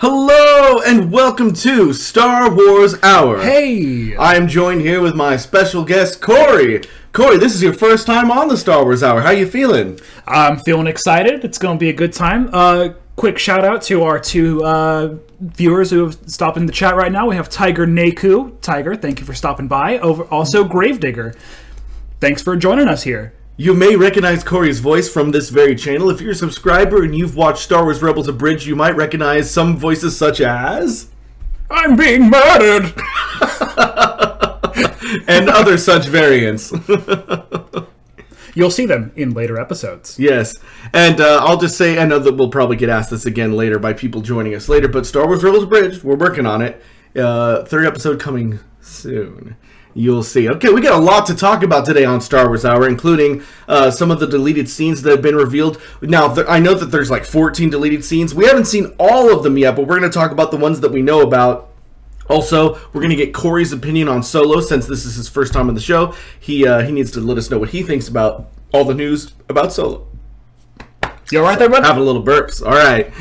Hello and welcome to Star Wars Hour. Hey! I am joined here with my special guest, Corey. Corey, this is your first time on the Star Wars Hour. How you feeling? I'm feeling excited. It's going to be a good time. Quick shout out to our two viewers who have stopped in the chat right now. We have Tiger Naku. Tiger, thank you for stopping by. Also, Gravedigger. Thanks for joining us here. You may recognize Corey's voice from this very channel. If you're a subscriber and you've watched Star Wars Rebels Abridged, you might recognize some voices such as... I'm being murdered! and other such variants. You'll see them in later episodes. Yes. And I'll just say, I know that we'll probably get asked this again later by people joining us later, but Star Wars Rebels Abridged, we're working on it. Third episode coming soon. You'll see. Okay, we got a lot to talk about today on Star Wars Hour, including some of the deleted scenes that have been revealed. Now, I know that there's like 14 deleted scenes. We haven't seen all of them yet, but we're going to talk about the ones that we know about. Also, we're going to get Corey's opinion on Solo, since this is his first time on the show. He needs to let us know what he thinks about all the news about Solo. You all right there, bud? Having a little burps. All right.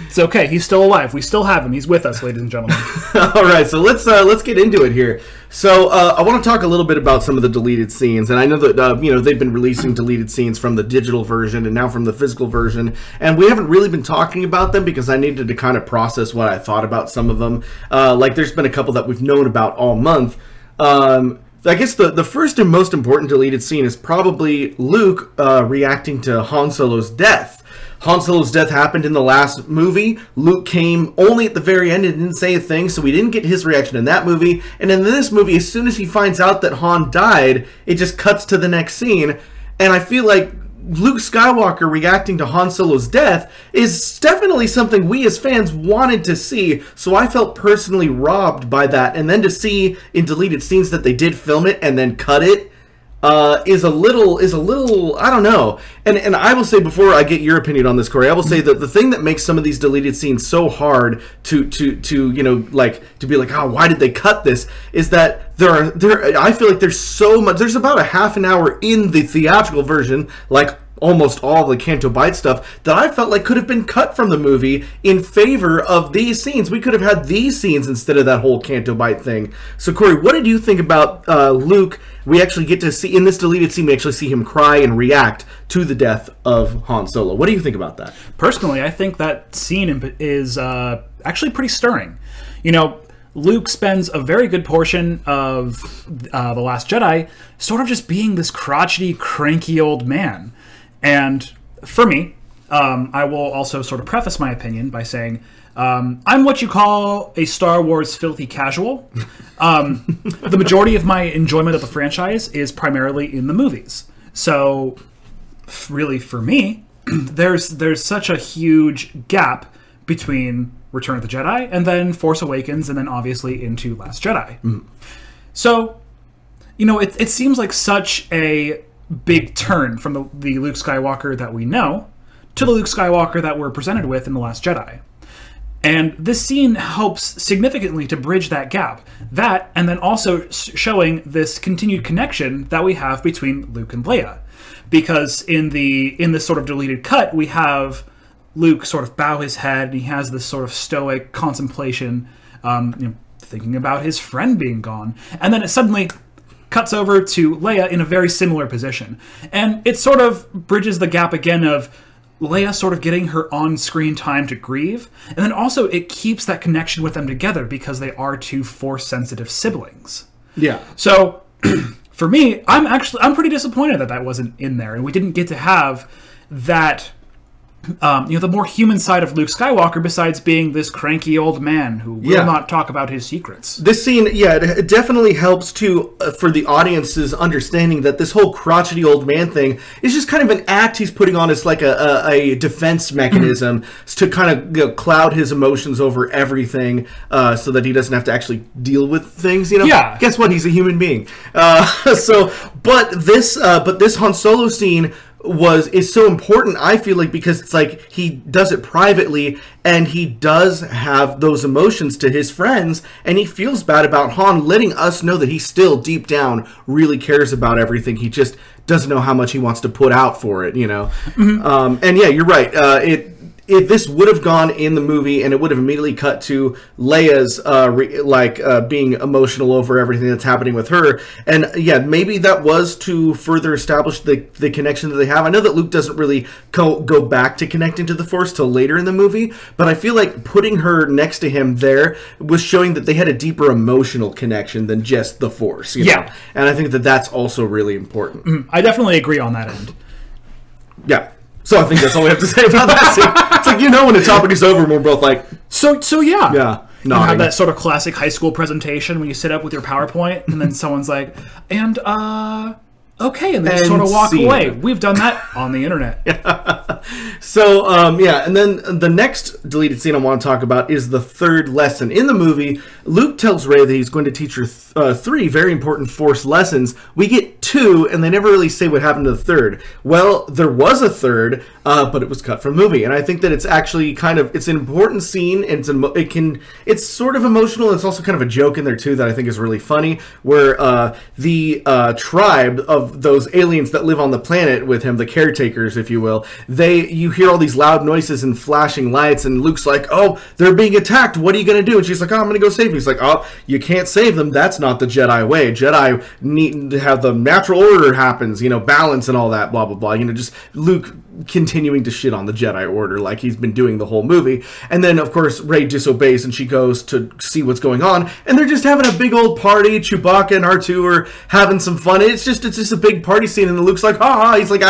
It's okay. He's still alive. We still have him. He's with us, ladies and gentlemen. All right, so let's get into it here. So I want to talk a little bit about some of the deleted scenes, and I know that they've been releasing deleted scenes from the digital version and now from the physical version, and we haven't really been talking about them because I needed to kind of process what I thought about some of them. Like there's been a couple that we've known about all month. I guess the first and most important deleted scene is probably Luke reacting to Han Solo's death. Han Solo's death happened in the last movie. Luke came only at the very end and didn't say a thing, so we didn't get his reaction in that movie. And in this movie, as soon as he finds out that Han died, it just cuts to the next scene. And I feel like Luke Skywalker reacting to Han Solo's death is definitely something we as fans wanted to see, so I felt personally robbed by that. And then to see in deleted scenes that they did film it and then cut it, is a little I don't know. And I will say, before I get your opinion on this, Corey, I will say that the thing that makes some of these deleted scenes so hard to be like, oh, why did they cut this, is that I feel like there's so much. There's about a half an hour in the theatrical version, like almost all the Canto Bight stuff, that I felt like could have been cut from the movie in favor of these scenes. We could have had these scenes instead of that whole Canto Bight thing. So, Corey, what did you think about Luke? We actually get to see, in this deleted scene, we actually see him cry and react to the death of Han Solo. What do you think about that? Personally, I think that scene is actually pretty stirring. You know, Luke spends a very good portion of The Last Jedi sort of just being this crotchety, cranky old man. And for me, I will also sort of preface my opinion by saying I'm what you call a Star Wars filthy casual. The majority of my enjoyment of the franchise is primarily in the movies. So, really, for me, there's such a huge gap between Return of the Jedi and then Force Awakens and then obviously into Last Jedi. Mm. So, it seems like such a big turn from the Luke Skywalker that we know to the Luke Skywalker that we're presented with in The Last Jedi. And this scene helps significantly to bridge that gap. That, and then also showing this continued connection that we have between Luke and Leia. Because in this sort of deleted cut, we have Luke sort of bow his head, and he has this sort of stoic contemplation, thinking about his friend being gone. And then it suddenly cuts over to Leia in a very similar position. And it sort of bridges the gap again of Leia sort of getting her on-screen time to grieve, and then also it keeps that connection with them together because they are two Force-sensitive siblings. Yeah. So, for me, I'm pretty disappointed that wasn't in there, and we didn't get to have that, the more human side of Luke Skywalker, besides being this cranky old man who will not talk about his secrets. This scene, it definitely helps to for the audience's understanding that this whole crotchety old man thing is just kind of an act he's putting on as like a defense mechanism to kind of cloud his emotions over everything, so that he doesn't have to actually deal with things. Yeah. Guess what? He's a human being. But this Han Solo scene is so important, I feel like, because it's like he does it privately and he does have those emotions to his friends, and he feels bad about Han, letting us know that he still deep down really cares about everything. He just doesn't know how much he wants to put out for it, And yeah, you're right. if this would have gone in the movie and it would have immediately cut to Leia's being emotional over everything that's happening with her, and yeah, maybe that was to further establish the connection that they have. I know that Luke doesn't really go back to connecting to the Force till later in the movie, but I feel like putting her next to him there was showing that they had a deeper emotional connection than just the Force. You know? And I think that that's also really important. I definitely agree on that end. Yeah. So I think that's all we have to say about that scene. It's like, you know, when the topic is over and we're both like... So yeah. Yeah. You have that sort of classic high school presion when you sit up with your PowerPoint and then someone's like, and, okay, and they sort of walk away. We've done that on the internet. So, and then the next deleted scene I want to talk about is the third lesson. In the movie, Luke tells Rey that he's going to teach her 3 very important Force lessons. We get 2, and they never really say what happened to the third. Well, there was a third, but it was cut from the movie. And I think that it's actually it's an important scene, and it's sort of emotional. It's also kind of a joke in there, too, that I think is really funny, where the tribe of those aliens that live on the planet with him, the caretakers, if you will, you hear all these loud noises and flashing lights, and Luke's like, oh, they're being attacked. What are you going to do? And she's like, oh, I'm going to go save them. He's like, oh, you can't save them. That's not the Jedi way. Jedi need to have the natural order happens, balance and all that, blah, blah, blah. Just Luke continuing to shit on the Jedi Order like he's been doing the whole movie. And then, of course, Rey disobeys and she goes to see what's going on. And they're just having a big old party. Chewbacca and R2 are having some fun. It's just a big party scene. And Luke's like, ha. He's like,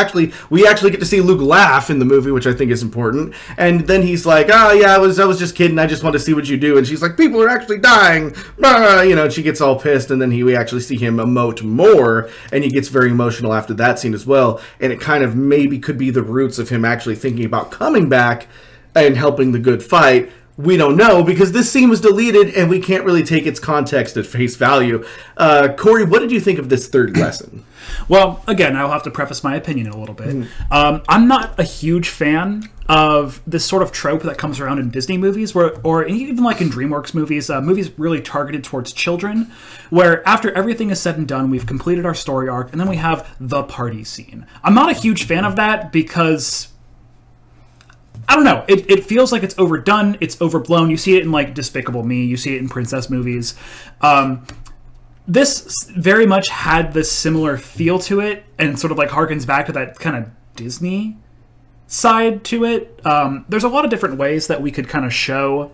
we actually get to see Luke laugh in the movie, which I think is important. And then he's like, yeah, I was just kidding. I just want to see what you do. And she's like, people are actually dying. And she gets all pissed. And then we actually see him emote more. And he gets very emotional after that scene as well. And it kind of maybe could be the roots of him actually thinking about coming back and helping the good fight. We don't know, because this scene was deleted and we can't really take its context at face value. Corey, what did you think of this third lesson? Well, again, I'll have to preface my opinion a little bit. I'm not a huge fan of this sort of trope that comes around in Disney movies, or even like in DreamWorks movies, movies really targeted towards children, where after everything is said and done, we've completed our story arc, and then we have the party scene. I'm not a huge fan of that because... I don't know. It feels like it's overdone. It's overblown. You see it in like Despicable Me. You see it in princess movies. This very much had this similar feel to it, and sort of like harkens back to that kind of Disney side to it. There's a lot of different ways that we could kind of show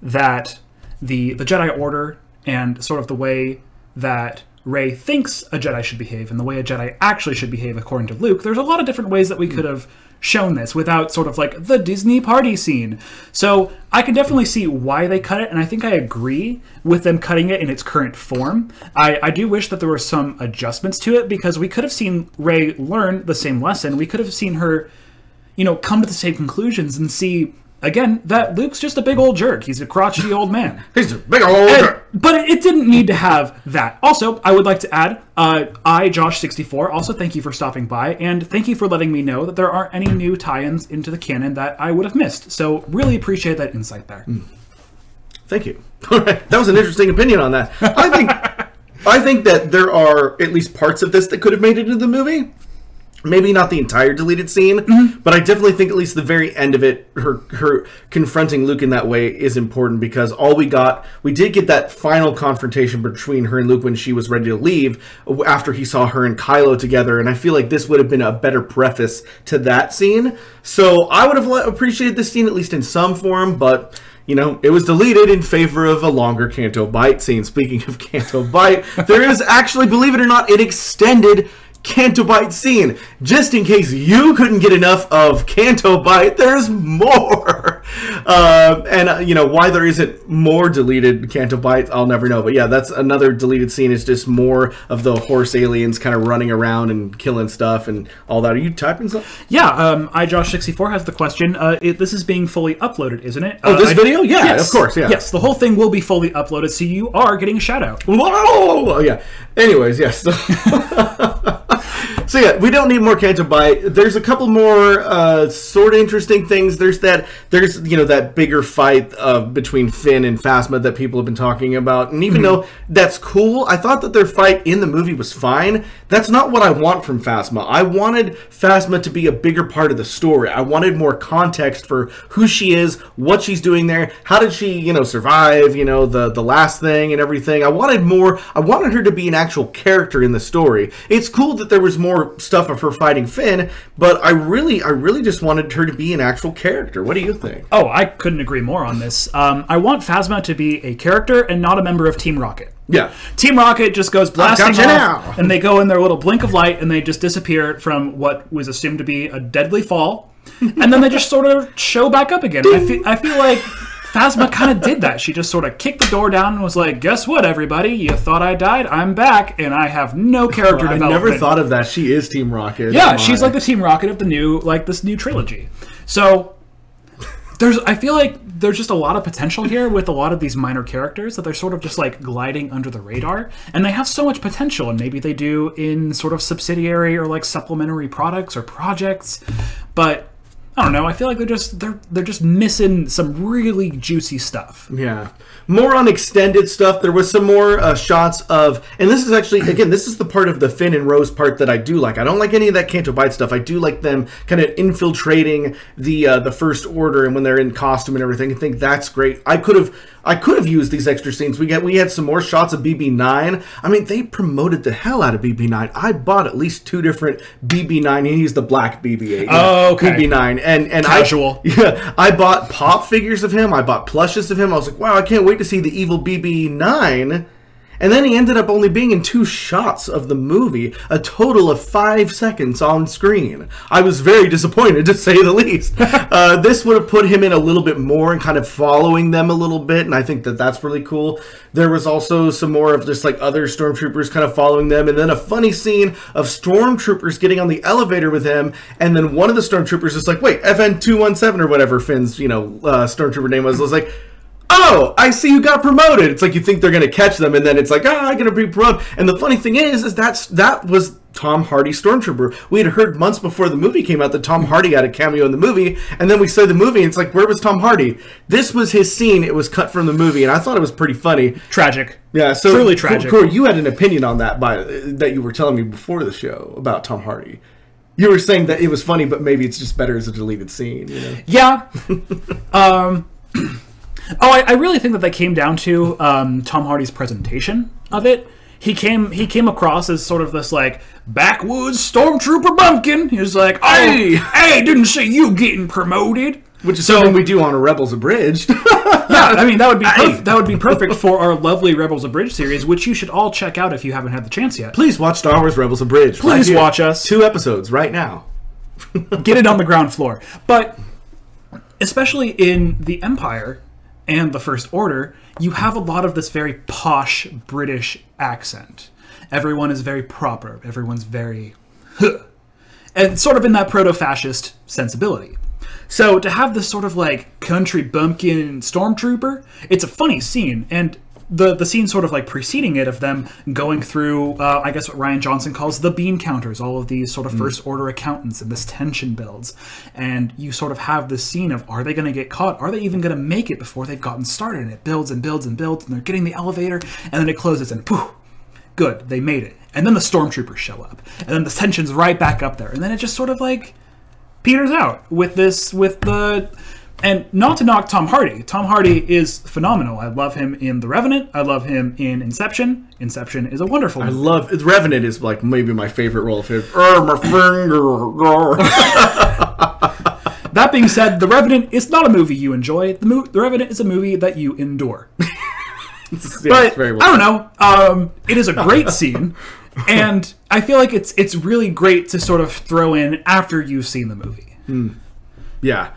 that the Jedi Order and sort of the way that Rey thinks a Jedi should behave and the way a Jedi actually should behave according to Luke. There's a lot of different ways that we could have shown this without sort of like the Disney party scene. So I can definitely see why they cut it, and I think I agree with them cutting it in its current form. I do wish that there were some adjustments to it, because we could have seen Rey learn the same lesson. We could have seen her, come to the same conclusions and see, again, that Luke's just a big old jerk. He's a crotchety old man. He's a big old jerk. But it didn't need to have that. Also, I would like to add, Josh64, also thank you for stopping by, and thank you for letting me know that there aren't any new tie-ins into the canon that I would have missed. So really appreciate that insight there. Thank you. All right. That was an interesting opinion on that. I think that there are at least parts of this that could have made it into the movie. Maybe not the entire deleted scene, but I definitely think at least the very end of it, her confronting Luke in that way is important, because we did get that final confrontation between her and Luke when she was ready to leave after he saw her and Kylo together, and I feel like this would have been a better preface to that scene. So I would have appreciated this scene at least in some form, but... it was deleted in favor of a longer Canto Bight scene. Speaking of Canto Bight, there is actually, believe it or not, an extended Canto Bight scene. Just in case you couldn't get enough of Canto Bight, there's more. Why there isn't more deleted Canto Bight, I'll never know. But yeah, that's another deleted scene. Is just more of the horse aliens kind of running around and killing stuff and all that. Are you typing something? Yeah, iJosh64 has the question. This is being fully uploaded, isn't it? This video? Yeah, yes. Of course, yeah. Yes, the whole thing will be fully uploaded, so you are getting a shout out. Whoa! Yeah. Anyways, yes. So So yeah, we don't need more Canto Bight. There's a couple more sort of interesting things. There's that bigger fight between Finn and Phasma that people have been talking about. And even though that's cool, I thought that their fight in the movie was fine. That's not what I want from Phasma. I wanted Phasma to be a bigger part of the story. I wanted more context for who she is, what she's doing there, how did she, survive, the last thing and everything. I wanted more. I wanted her to be an actual character in the story. It's cool that there was more stuff of her fighting Finn, but I really just wanted her to be an actual character. What do you think? Oh, I couldn't agree more on this. I want Phasma to be a character and not a member of Team Rocket. Yeah. Team Rocket just goes blasting off, and they go in their little blink of light, and they just disappear from what was assumed to be a deadly fall, and then they just sort of show back up again. I feel like Phasma kind of did that. She just sort of kicked the door down and was like, guess what, everybody? You thought I died? I'm back, and I have no character development. I never thought of that. She is Team Rocket. Yeah, she's like the Team Rocket of this new trilogy. So I feel like there's just a lot of potential here with a lot of these minor characters that they're sort of just like gliding under the radar, and they have so much potential, and maybe they do in sort of subsidiary or like supplementary products or projects, but I don't know. I feel like they're just missing some really juicy stuff. Yeah. More on extended stuff. There was some more shots of, and this is actually, again, this is the part of the Finn and Rose part that I do like. I don't like any of that Canto Bight stuff. I do like them kind of infiltrating the First Order, and when they're in costume and everything. I think that's great. I could have used these extra scenes. We had some more shots of BB9. I mean, they promoted the hell out of BB9. I bought at least 2 different BB9. He's the black BB-8. Oh, okay. BB9. And casual. I bought pop figures of him. I bought plushes of him. I was like, wow, I can't wait to see the evil BB9. And then he ended up only being in 2 shots of the movie, a total of 5 seconds on screen. I was very disappointed, to say the least. This would have put him in a little bit more and kind of following them a little bit, and I think that that's really cool. There was also some more of just like other stormtroopers kind of following them, and then a funny scene of stormtroopers getting on the elevator with him, and then one of the stormtroopers is like, wait, FN217 or whatever Finn's, stormtrooper name was like, oh, I see you got promoted. It's like you think they're going to catch them, and then it's like, I'm going to be promoted. And the funny thing is that was Tom Hardy Stormtrooper. We had heard months before the movie came out that Tom Hardy had a cameo in the movie, and then we saw the movie, and it's like, where was Tom Hardy? This was his scene. It was cut from the movie, and I thought it was pretty funny. Tragic. Yeah, so truly tragic. Corey, you had an opinion on that you were telling me before the show about Tom Hardy. You were saying that it was funny, but maybe it's just better as a deleted scene. Yeah. I really think that came down to Tom Hardy's presentation of it. He came across as sort of this like backwoods stormtrooper bumpkin. He was like, hey, didn't see you getting promoted. Which is something we do on a Rebels Abridged. Yeah, I mean that would be perfect for our lovely Rebels Abridged series, which you should all check out if you haven't had the chance yet. Please watch Star Wars Rebels Abridged. Please watch us. 2 episodes right now. Get it on the ground floor. But especially in the Empire and the First Order, you have a lot of this very posh British accent. Everyone is very proper. Everyone's very and sort of in that proto-fascist sensibility. So to have this sort of like country bumpkin stormtrooper, it's a funny scene, and the scene sort of like preceding it of them going through, I guess what Rian Johnson calls the bean counters, all of these sort of First Order accountants, and this tension builds. And you sort of have this scene of, are they going to get caught? Are they even going to make it before they've gotten started? And it builds and builds and builds, and they're getting the elevator, and then it closes, and poof, good, they made it. And then the stormtroopers show up, and then the tension's right back up there. And then it just sort of like peters out with the... And not to knock Tom Hardy. Tom Hardy is phenomenal. I love him in The Revenant. I love him in Inception. Inception is a wonderful movie. The Revenant is like maybe my favorite role of his. My finger. That being said, The Revenant is not a movie you enjoy. The Revenant is a movie that you endure. But very well. I don't know. It is a great scene, and I feel like it's really great to sort of throw in after you've seen the movie. Yeah.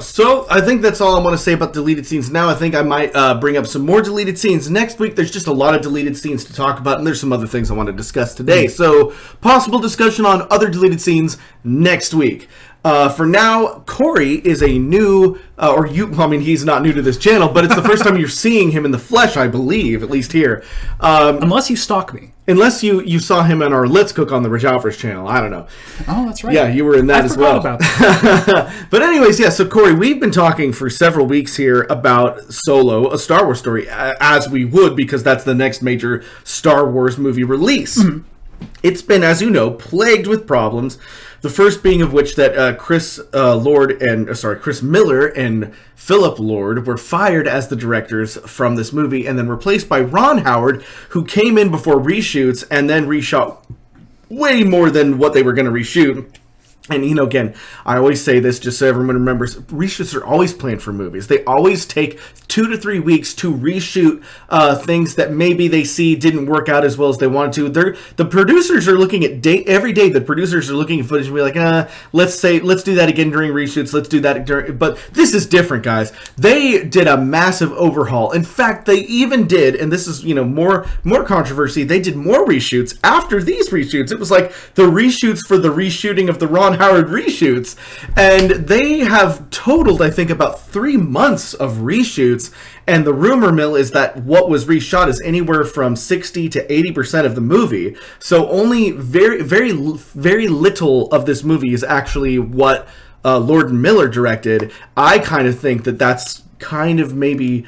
So I think that's all I want to say about deleted scenes. Now I think I might bring up some more deleted scenes. Next week there's just a lot of deleted scenes to talk about, and there's some other things I want to discuss today. So possible discussion on other deleted scenes next week. For now, Corey is a new, he's not new to this channel, but it's the first time you're seeing him in the flesh, I believe, at least here. Unless you stalk me. Unless you saw him in our Let's Cook on the Rajavers channel. I don't know. Oh, that's right. Yeah, you were in that as well. About that. But anyways, yeah, so Corey, we've been talking for several weeks here about Solo, a Star Wars story, as we would, because that's the next major Star Wars movie release. Mm-hmm. It's been, as you know, plagued with problems. The first being of which that Chris Miller and Philip Lord were fired as the directors from this movie and then replaced by Ron Howard, who came in before reshoots and then reshot way more than what they were going to reshoot. And, you know, again, I always say this just so everyone remembers, reshoots are always planned for movies. They always take 2 to 3 weeks to reshoot things that maybe they see didn't work out as well as they wanted to. The producers are looking at every day. The producers are looking at footage and be like, let's do that again during reshoots. Let's do that during. But this is different, guys. They did a massive overhaul. In fact, they even did, and this is, you know, more controversy. They did more reshoots after these reshoots. It was like the reshoots for the reshooting of the Ron Howard reshoots, and they have totaled, I think, about 3 months of reshoots, and the rumor mill is that what was reshot is anywhere from 60 to 80% of the movie, so only very little of this movie is actually what Lord and Miller directed. I kind of think that that's kind of maybe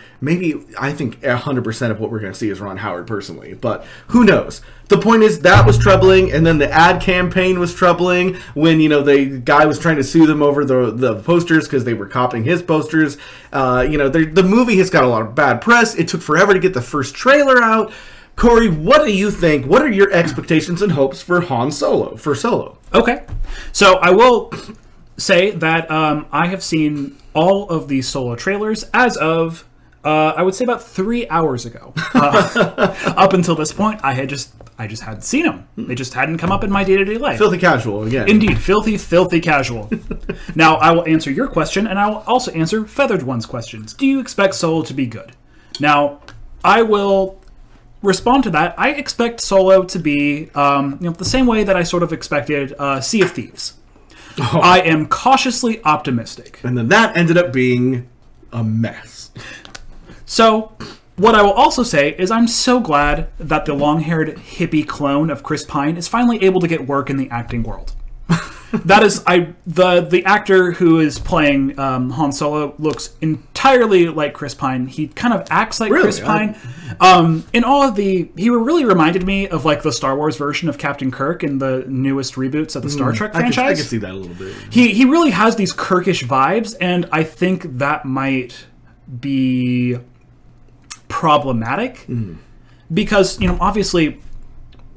I think 100% of what we're going to see is Ron Howard personally, but who knows? The point is that was troubling, and then the ad campaign was troubling when, you know, the guy was trying to sue them over the posters because they were copying his posters. You know, the movie has got a lot of bad press. It took forever to get the first trailer out. Corey, what do you think? What are your expectations and hopes for Solo? Okay, so I will say that I have seen all of these Solo trailers as of I would say about 3 hours ago. Up until this point, I just hadn't seen them. They just hadn't come up in my day-to-day life. Filthy casual again. Indeed, filthy casual. Now I will answer your question, and I will also answer Feathered One's questions. Do you expect Solo to be good? Now I will respond to that. I expect Solo to be the same way that I sort of expected Sea of Thieves. Oh. I am cautiously optimistic. And then that ended up being a mess. So, what I will also say is I'm so glad that the long-haired hippie clone of Chris Pine is finally able to get work in the acting world. That is, the actor who is playing Han Solo looks entirely like Chris Pine. He kind of acts like Chris Pine. In all of he really reminded me of like the Star Wars version of Captain Kirk in the newest reboots of the Star Trek franchise. I can see that a little bit. He really has these Kirkish vibes, and I think that might be problematic because, you know, obviously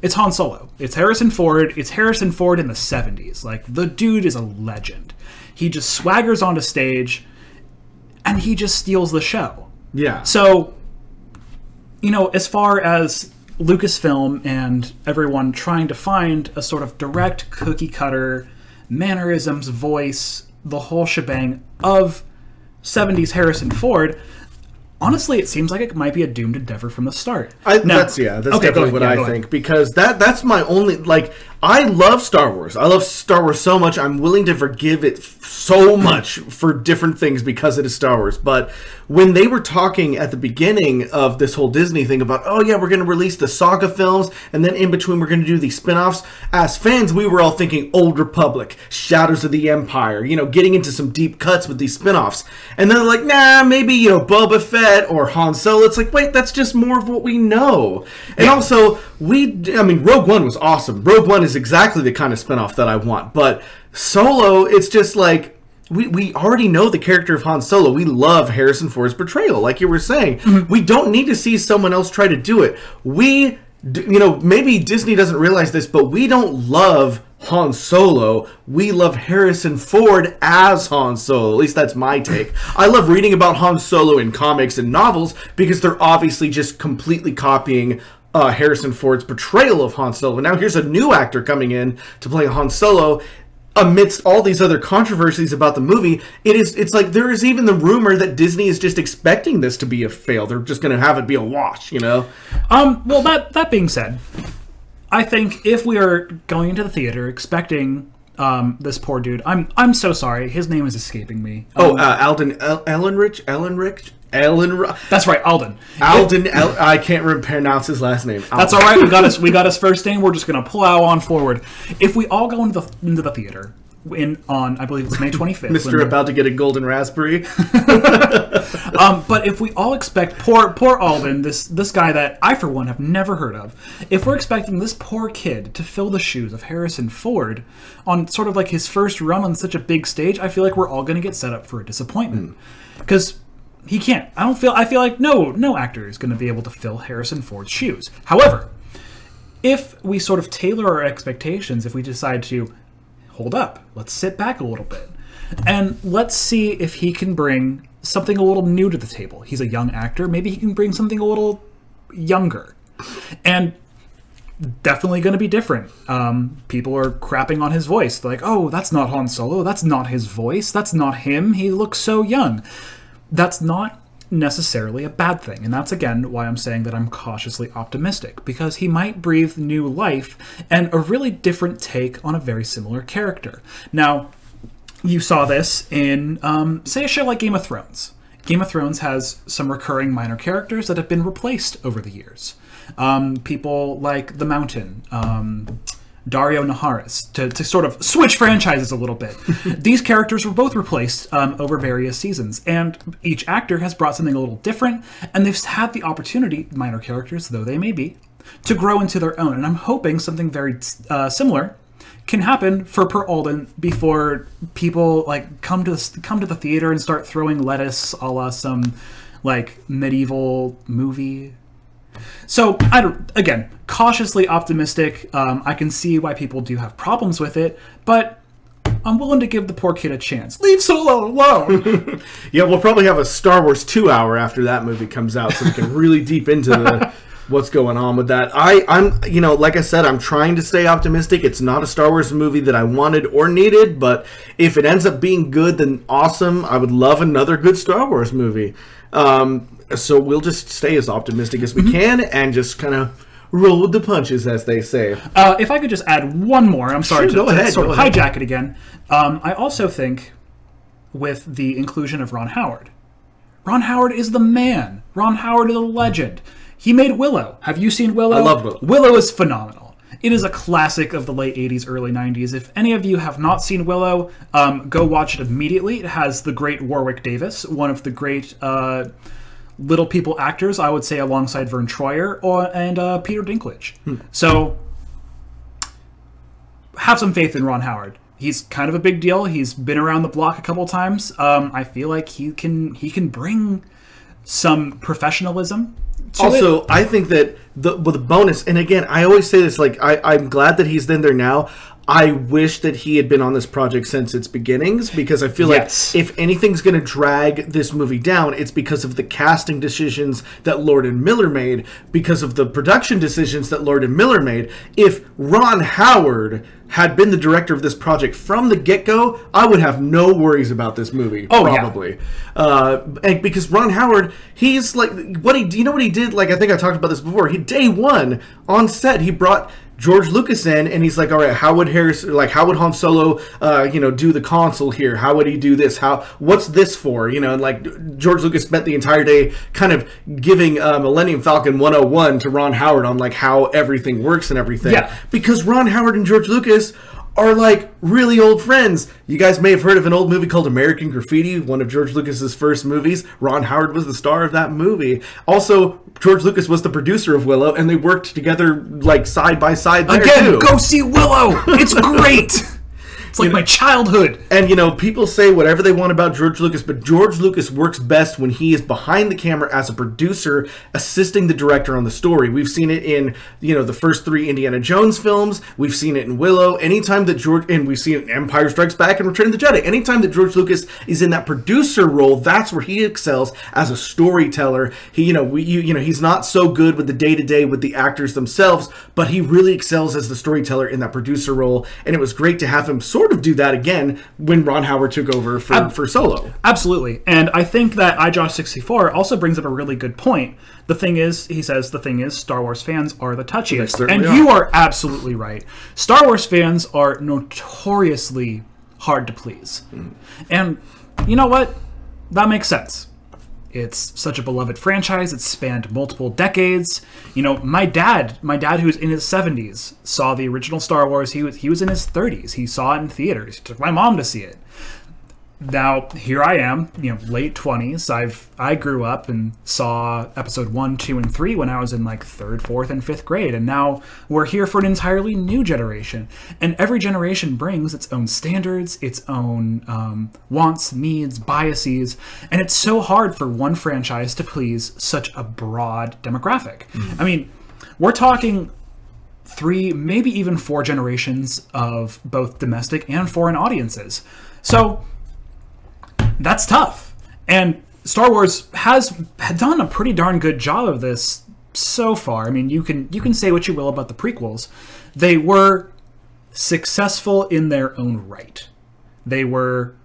it's Han Solo. It's Harrison Ford. It's Harrison Ford in the 70s. Like, the dude is a legend. He just swaggers onto stage, and he just steals the show. Yeah. So, you know, as far as Lucasfilm and everyone trying to find a sort of direct cookie-cutter mannerisms, voice, the whole shebang of 70s Harrison Ford, honestly, it seems like it might be a doomed endeavor from the start. That's definitely what I think, because that's my only, like, I love Star Wars. I love Star Wars so much. I'm willing to forgive it so much for different things because it is Star Wars. But when they were talking at the beginning of this whole Disney thing about, oh yeah, we're going to release the saga films, and then in between we're going to do these spin-offs, as fans, we were all thinking Old Republic, Shadows of the Empire, you know, getting into some deep cuts with these spin-offs. And then they're like, nah, maybe, you know, Boba Fett or Han Solo. It's like, wait, that's just more of what we know. And also, Rogue One was awesome. Rogue One is exactly the kind of spinoff that I want. But Solo, it's just like, we already know the character of Han Solo. We love Harrison Ford's portrayal, like you were saying. Mm-hmm. We don't need to see someone else try to do it. Maybe Disney doesn't realize this, but we don't love Han Solo. We love Harrison Ford as Han Solo. At least that's my take. I love reading about Han Solo in comics and novels because they're obviously just completely copying Harrison Ford's portrayal of Han Solo. Now here's a new actor coming in to play Han Solo. Amidst all these other controversies about the movie, it's like there is even the rumor that Disney is just expecting this to be a fail. They're just going to have it be a wash, you know? Well, that being said, I think if we are going into the theater expecting this poor dude. I'm so sorry. His name is escaping me. Alden Ehrenreich. That's right, Alden. I can't pronounce his last name. Alden. That's all right. We got his first name. We're just gonna plow on forward. If we all go into the theater on I believe it's May 25th, Mr. About to get a golden raspberry. But if we all expect poor Alden, this guy that I for one have never heard of, if we're expecting this poor kid to fill the shoes of Harrison Ford on sort of like his first run on such a big stage, I feel like we're all going to get set up for a disappointment because he can't. I feel like no actor is going to be able to fill Harrison Ford's shoes. However, if we sort of tailor our expectations, if we decide to hold up, let's sit back a little bit, and let's see if he can bring something a little new to the table. He's a young actor. Maybe he can bring something a little younger. And definitely going to be different. People are crapping on his voice. They're like, oh, that's not Han Solo. That's not his voice. That's not him. He looks so young. That's not necessarily a bad thing. And that's, again, why I'm saying that I'm cautiously optimistic. Because he might breathe new life and a really different take on a very similar character. Now, you saw this in, say, a show like Game of Thrones. Game of Thrones has some recurring minor characters that have been replaced over the years. People like The Mountain, Dario Naharis, to sort of switch franchises a little bit. These characters were both replaced over various seasons, and each actor has brought something a little different, and they've had the opportunity, minor characters though they may be, to grow into their own. And I'm hoping something very similar can happen for Per Alden before people like come to the theater and start throwing lettuce a la some like medieval movie. So again, cautiously optimistic. I can see why people do have problems with it, but I'm willing to give the poor kid a chance. Leave Solo alone. Yeah, we'll probably have a Star Wars 2-hour after that movie comes out, so we can really deep into what's going on with that. I'm like I said, I'm trying to stay optimistic. It's not a Star Wars movie that I wanted or needed, but if it ends up being good, then awesome. I would love another good Star Wars movie. So we'll just stay as optimistic as we can and just kind of roll with the punches, as they say. If I could just add one more, I'm sorry to hijack it again. I also think with the inclusion of Ron Howard is the man. Ron Howard is a legend. He made Willow. Have you seen Willow? I love Willow. Willow is phenomenal. It is a classic of the late 80s, early 90s. If any of you have not seen Willow, go watch it immediately. It has the great Warwick Davis, one of the great Little People actors, I would say, alongside Vern Troyer and Peter Dinklage. So have some faith in Ron Howard. He's kind of a big deal. He's been around the block a couple times. I feel like he can bring some professionalism to also, it. I think that the bonus, and again, I always say this, like, I'm glad that he's in there now. I wish that he had been on this project since its beginnings, because I feel like if anything's going to drag this movie down, it's because of the casting decisions that Lord and Miller made, because of the production decisions that Lord and Miller made. If Ron Howard had been the director of this project from the get-go, I would have no worries about this movie, probably. Yeah. And because Ron Howard, he's like, you know what he did? Like, I think I talked about this before. Day one on set, he brought George Lucas in, and he's like, all right, how would Han Solo, do the console here? How would he do this? What's this for? And like George Lucas spent the entire day kind of giving Millennium Falcon 101 to Ron Howard on like how everything works and everything. Yeah. Because Ron Howard and George Lucas are like really old friends. You guys may have heard of an old movie called American Graffiti, one of George Lucas's first movies. Ron Howard was the star of that movie. Also, George Lucas was the producer of Willow, and they worked together like side by side there too. Go see Willow. It's great. It's like my childhood. And, people say whatever they want about George Lucas, but George Lucas works best when he is behind the camera as a producer, assisting the director on the story. We've seen it in, the first 3 Indiana Jones films. We've seen it in Willow. Anytime that and we've seen it in Empire Strikes Back and Return of the Jedi. Anytime that George Lucas is in that producer role, that's where he excels as a storyteller. He's not so good with the day-to-day with the actors themselves, but he really excels as the storyteller in that producer role. And it was great to have him sort of do that again when Ron Howard took over for Solo. Absolutely. And I think that iJosh64 also brings up a really good point. The thing is, he says, Star Wars fans are the touchiest. And you are absolutely right. Star Wars fans are notoriously hard to please. And you know what? That makes sense. It's such a beloved franchise. It's spanned multiple decades. You know, my dad who's in his 70s, saw the original Star Wars. He was in his 30s. He saw it in theaters. He took my mom to see it. Now, here I am, you know, late 20s. I grew up and saw episode 1, 2, and 3 when I was in like 3rd, 4th, and 5th grade. And now we're here for an entirely new generation. And every generation brings its own standards, its own wants, needs, biases. And it's so hard for one franchise to please such a broad demographic. I mean, we're talking 3, maybe even 4 generations of both domestic and foreign audiences. So that's tough. And Star Wars has done a pretty darn good job of this so far. I mean, you can say what you will about the prequels. They were successful in their own right. They were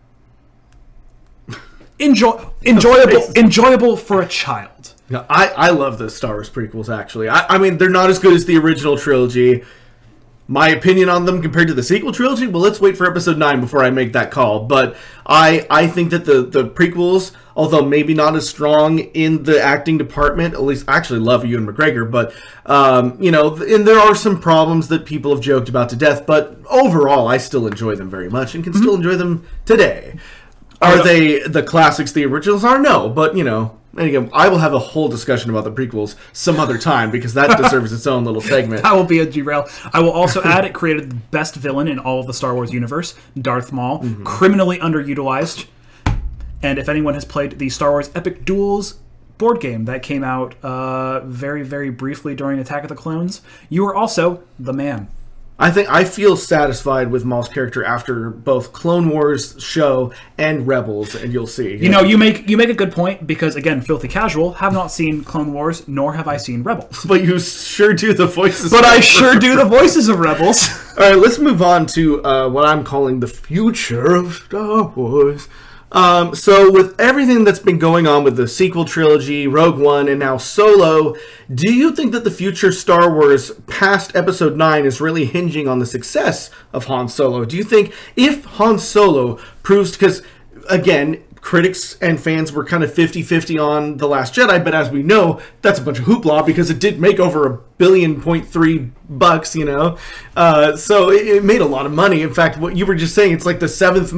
enjoyable for a child. Yeah, I love the Star Wars prequels, actually. I mean, they're not as good as the original trilogy. My opinion on them compared to the sequel trilogy, well, let's wait for episode 9 before I make that call. But I think that the prequels, although maybe not as strong in the acting department, at least I actually love Ewan McGregor, but, you know, and there are some problems that people have joked about to death, but overall, I still enjoy them very much and can still enjoy them today. Are they the classics the originals are? No, but, you know, and again, I will have a whole discussion about the prequels some other time because that deserves its own little segment. That will be a derail. I will also add it created the best villain in all of the Star Wars universe, Darth Maul, criminally underutilized. And if anyone has played the Star Wars Epic Duels board game that came out very, very briefly during Attack of the Clones, you are also the man. I feel satisfied with Maul's character after both Clone Wars show and Rebels, and you'll see. You know, you make a good point because, again, filthy casual, have not seen Clone Wars, nor have I seen Rebels. But you sure do the voices. But I sure do the voices of Rebels. All right, let's move on to what I'm calling the future of Star Wars. So with everything that's been going on with the sequel trilogy, Rogue One, and now Solo, do you think that the future Star Wars past Episode 9 is really hinging on the success of Han Solo? Do you think if Han Solo proves, because again, critics and fans were kind of 50-50 on The Last Jedi, but as we know, that's a bunch of hoopla because it did make over $1.3 billion, you know? So it made a lot of money. In fact, what you were just saying, it's like the seventh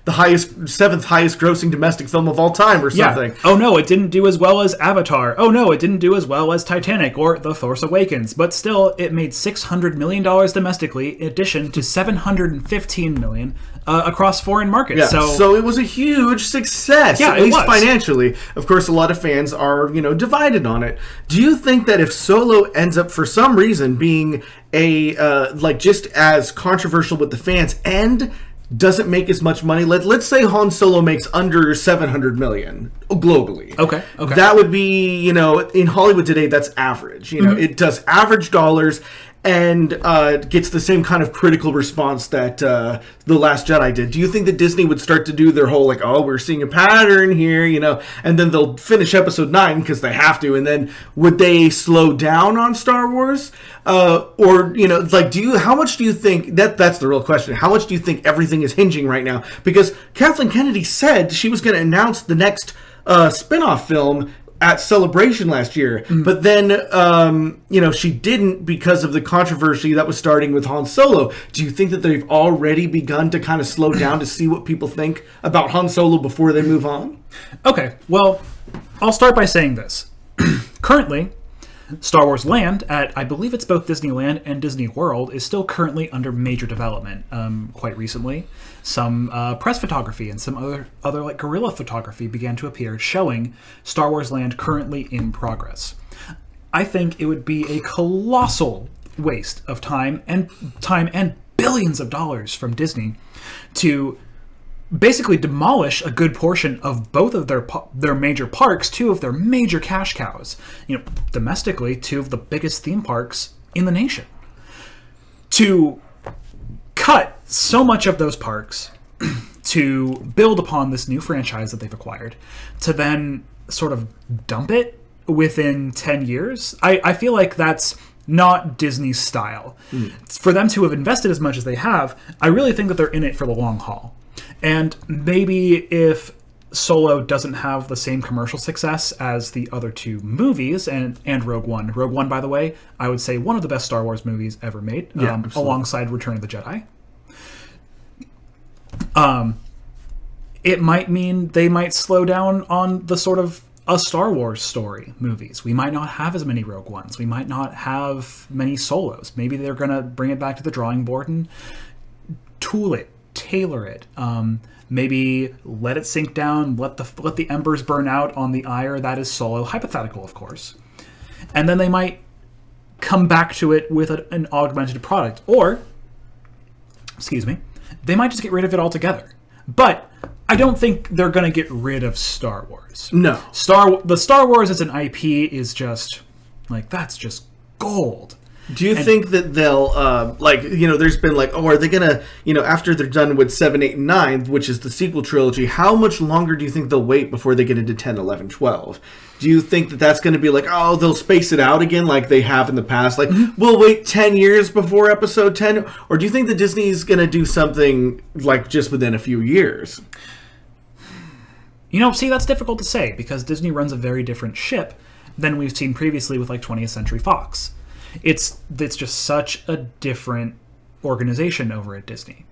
highest grossing domestic film of all time or something. Yeah. Oh no, it didn't do as well as Avatar. Oh no, it didn't do as well as Titanic or The Force Awakens. But still, it made $600 million domestically, in addition to $715 million across foreign markets. Yeah, so it was a huge success, at least financially. Of course, a lot of fans are, you know, divided on it. Do you think that if Solo ends up for some reason being like just as controversial with the fans and doesn't make as much money, let's say Han Solo makes under $700 million globally. Okay. That would be, you know, in Hollywood today, that's average. You know, it does average dollars and gets the same kind of critical response that The Last Jedi did. Do you think that Disney would start to do their whole, like, oh, we're seeing a pattern here, you know, and then they'll finish Episode 9 because they have to, and then would they slow down on Star Wars? Or, you know, like, how much do you think, that's the real question, how much do you think everything is hinging right now? Because Kathleen Kennedy said she was going to announce the next spin-off film at Celebration last year, but then, you know, she didn't because of the controversy that was starting with Han Solo. Do you think that they've already begun to kind of slow down to see what people think about Han Solo before they move on? Okay, well, I'll start by saying this. Currently, Star Wars Land at, I believe it's both Disneyland and Disney World, is still currently under major development. Quite recently, some press photography and some other like guerrilla photography began to appear showing Star Wars Land currently in progress. I think it would be a colossal waste of time and billions of dollars from Disney to basically demolish a good portion of both of their major parks, two of their major cash cows. You know, domestically, two of the biggest theme parks in the nation. To cut so much of those parks to build upon this new franchise that they've acquired, to then sort of dump it within 10 years. I feel like that's not Disney's style. For them to have invested as much as they have, I really think that they're in it for the long haul. And maybe if Solo doesn't have the same commercial success as the other two movies, and Rogue One. Rogue One, by the way, I would say one of the best Star Wars movies ever made, alongside Return of the Jedi. It might mean they might slow down on the sort of a Star Wars story movies. We might not have as many Rogue Ones. We might not have many Solos. Maybe they're going to bring it back to the drawing board and tool it, tailor it. Maybe let it sink down, let the embers burn out on the ire that is Solo, hypothetical, of course. And then they might come back to it with an augmented product. Or, excuse me, they might just get rid of it altogether. But I don't think they're going to get rid of Star Wars. No. The Star Wars as an IP is just, like, that's just gold. Do you think that they'll, there's been like, oh, are they going to, after they're done with 7, 8, and 9, which is the sequel trilogy, how much longer do you think they'll wait before they get into 10, 11, 12? Do you think that that's going to be like, oh, they'll space it out again like they have in the past? Like, we'll wait 10 years before episode 10? Or do you think that Disney's going to do something like just within a few years? See, that's difficult to say because Disney runs a very different ship than we've seen previously with like 20th Century Fox. It's just such a different organization over at Disney.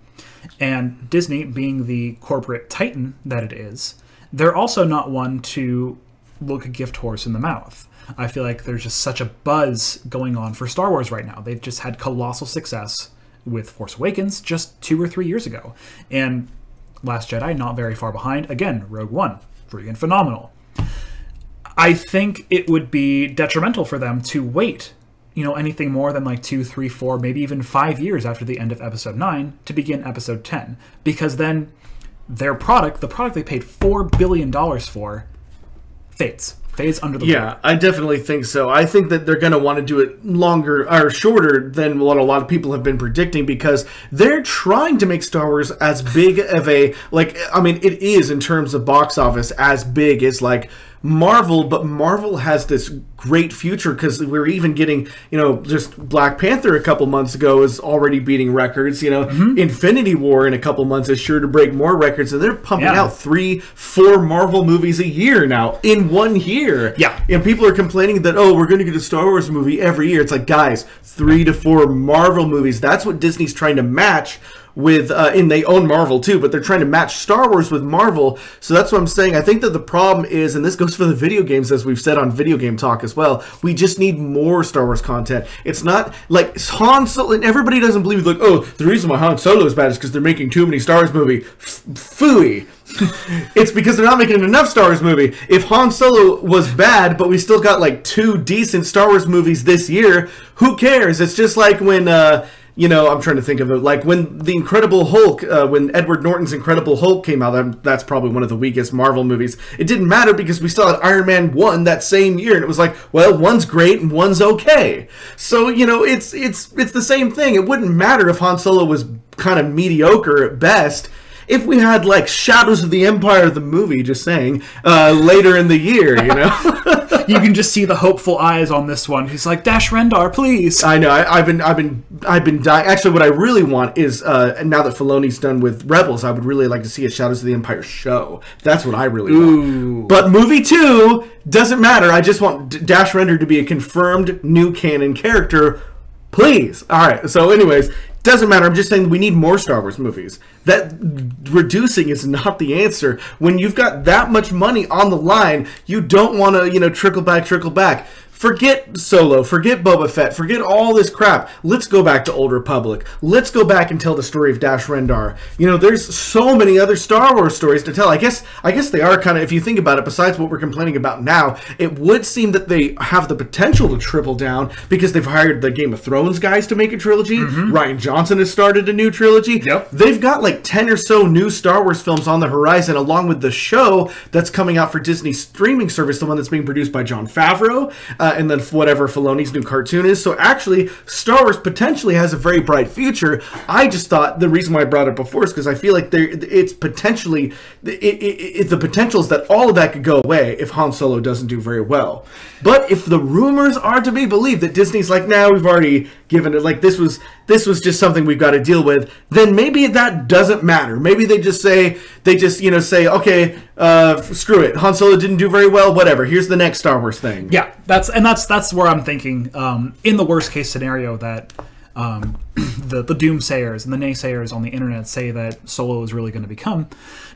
And Disney, being the corporate titan that it is, they're also not one to look a gift horse in the mouth. I feel like there's just such a buzz going on for Star Wars right now. They've just had colossal success with Force Awakens just 2 or 3 years ago. And Last Jedi, not very far behind. Again, Rogue One, freaking phenomenal. I think it would be detrimental for them to wait anything more than like 2, 3, 4, maybe even 5 years after the end of Episode 9 to begin Episode 10. Because then their product, the product they paid $4 billion for, fades under the Yeah, I definitely think so. I think that they're going to want to do it longer or shorter than what a lot of people have been predicting because they're trying to make Star Wars as big of a, it is in terms of box office as big as like Marvel, but Marvel has this great future because we're even getting, just Black Panther a couple months ago is already beating records. Infinity War in a couple months is sure to break more records, and they're pumping out 3, 4 Marvel movies a year now in 1 year. Yeah. And people are complaining that, oh, we're going to get a Star Wars movie every year. It's like, guys, 3 to 4 Marvel movies. That's what Disney's trying to match with, and they own Marvel too, but they're trying to match Star Wars with Marvel. So that's what I'm saying. I think that the problem is, and this goes for the video games, as we've said on Video Game Talk as well, we just need more Star Wars content. It's not like Han Solo, and everybody doesn't believe, like, oh, the reason why Han Solo is bad is because they're making too many Star Wars movies. Phooey. It's because they're not making enough Star Wars movie. If Han Solo was bad, but we still got like 2 decent Star Wars movies this year, who cares? It's just like when, I'm trying to think of it, like when the Incredible Hulk, when Edward Norton's Incredible Hulk came out, that's probably one of the weakest Marvel movies. It didn't matter because we still had Iron Man 1 that same year, and it was like, well, one's great and one's okay. So, it's the same thing. It wouldn't matter if Han Solo was kind of mediocre at best. If we had, like, Shadows of the Empire, the movie, just saying, later in the year, You can just see the hopeful eyes on this one. He's like, Dash Rendar, please. I know. I've been dying. Actually, what I really want is, now that Filoni's done with Rebels, I would really like to see a Shadows of the Empire show. That's what I really want. But movie 2 doesn't matter. I just want Dash Rendar to be a confirmed new canon character. Please. All right. So anyways, doesn't matter. I'm just saying we need more Star Wars movies. That reducing is not the answer. When you've got that much money on the line, you don't want to, trickle back. Forget Solo, forget Boba Fett, forget all this crap. Let's go back to Old Republic. Let's go back and tell the story of Dash Rendar. There's so many other Star Wars stories to tell. I guess they are kind of, if you think about it, besides what we're complaining about now, it would seem that they have the potential to triple down because they've hired the Game of Thrones guys to make a trilogy. Rian Johnson has started a new trilogy. Yep. They've got like 10 or so new Star Wars films on the horizon, along with the show that's coming out for Disney's streaming service, the one that's being produced by Jon Favreau. and then whatever Filoni's new cartoon is. So actually, Star Wars potentially has a very bright future. I just thought the reason why I brought it before is because I feel like it's potentially the potential is that all of that could go away if Han Solo doesn't do very well. But if the rumors are to be believed that Disney's like, nah, we've already given it, like this was just something we've got to deal with, then maybe that doesn't matter. Maybe they just say, okay, screw it. Han Solo didn't do very well, whatever. Here's the next Star Wars thing. Yeah, that's where I'm thinking, in the worst case scenario that the doomsayers and the naysayers on the internet say that Solo is really going to become.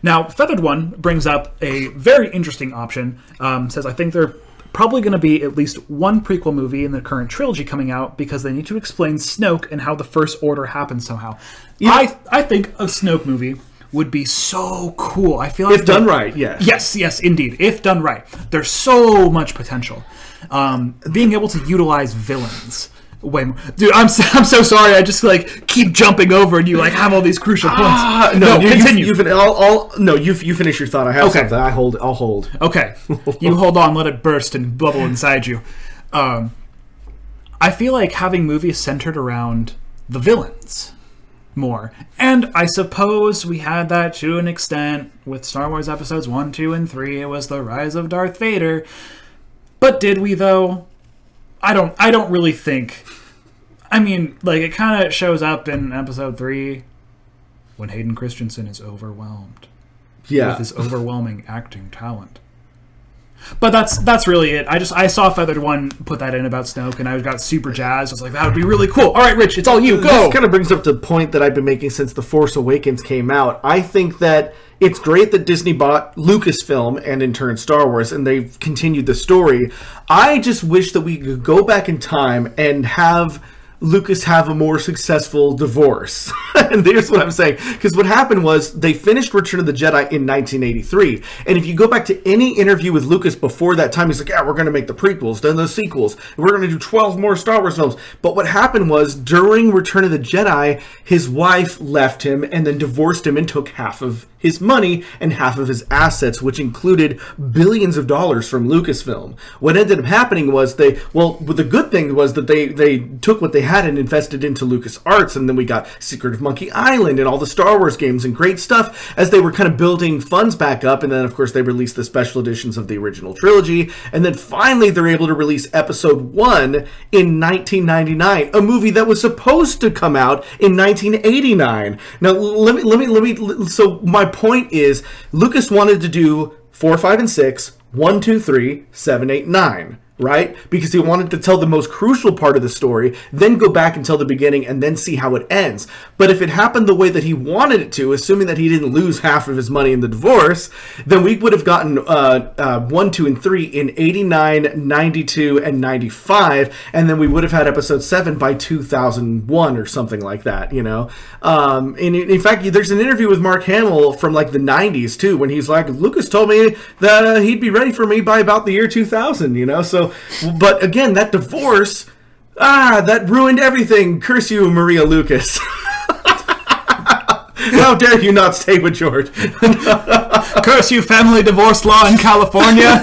Now, Feathered One brings up a very interesting option. Says, I think they're probably going to be at least one prequel movie in the current trilogy coming out because they need to explain Snoke and how the First Order happened somehow. Yeah. I think a Snoke movie would be so cool. I feel like if done right, yes. Yes, indeed. If done right. There's so much potential. Being able to utilize villains way more. Dude, I'm so sorry. I just keep jumping over and you have all these crucial points. No, continue. You finish your thought. I have something. I'll hold. Okay. You hold on, let it burst and bubble inside you. I feel like having movies centered around the villains more. And I suppose we had that to an extent with Star Wars episodes 1, 2, and 3. It was the rise of Darth Vader. But did we though? I don't really think. I mean, it kind of shows up in episode 3 when Hayden Christensen is overwhelmed. Yeah. With his overwhelming acting talent. But that's really it. I saw Feathered One put that in about Snoke, and I got super jazzed. I was like, that would be really cool. All right, Rich, it's all you. Go! This kind of brings up the point that I've been making since The Force Awakens came out. I think that it's great that Disney bought Lucasfilm and in turn Star Wars, and they've continued the story. I just wish that we could go back in time and have Lucas have a more successful divorce. And here's what I'm saying. Because what happened was they finished Return of the Jedi in 1983. And if you go back to any interview with Lucas before that time, he's like, yeah, we're going to make the prequels, then the sequels. We're going to do 12 more Star Wars films. But what happened was during Return of the Jedi, his wife left him and then divorced him and took half of his money and half of his assets, which included billions of dollars from Lucasfilm. What ended up happening was the good thing was that they took what they had and invested into LucasArts, and then we got Secret of Monkey Island and all the Star Wars games and great stuff as they were kind of building funds back up. And then, of course, they released the special editions of the original trilogy. And then finally, they're able to release Episode 1 in 1999, a movie that was supposed to come out in 1989. Now, let me. So my point is, Lucas wanted to do 4, 5, and 6, 1, 2, 3, 7, 8, 9. Right? Because he wanted to tell the most crucial part of the story, then go back and tell the beginning, and then see how it ends. But if it happened the way that he wanted it to, assuming that he didn't lose half of his money in the divorce, then we would have gotten 1, 2, and 3 in 89, 92, and 95, and then we would have had Episode 7 by 2001 or something like that, you know? And in fact, there's an interview with Mark Hamill from the 90s, too, when he's like, Lucas told me that he'd be ready for me by about the year 2000, you know? So, but again, that divorce, that ruined everything. Curse you, Maria Lucas. How dare you not stay with George? Curse you, family divorce law in California.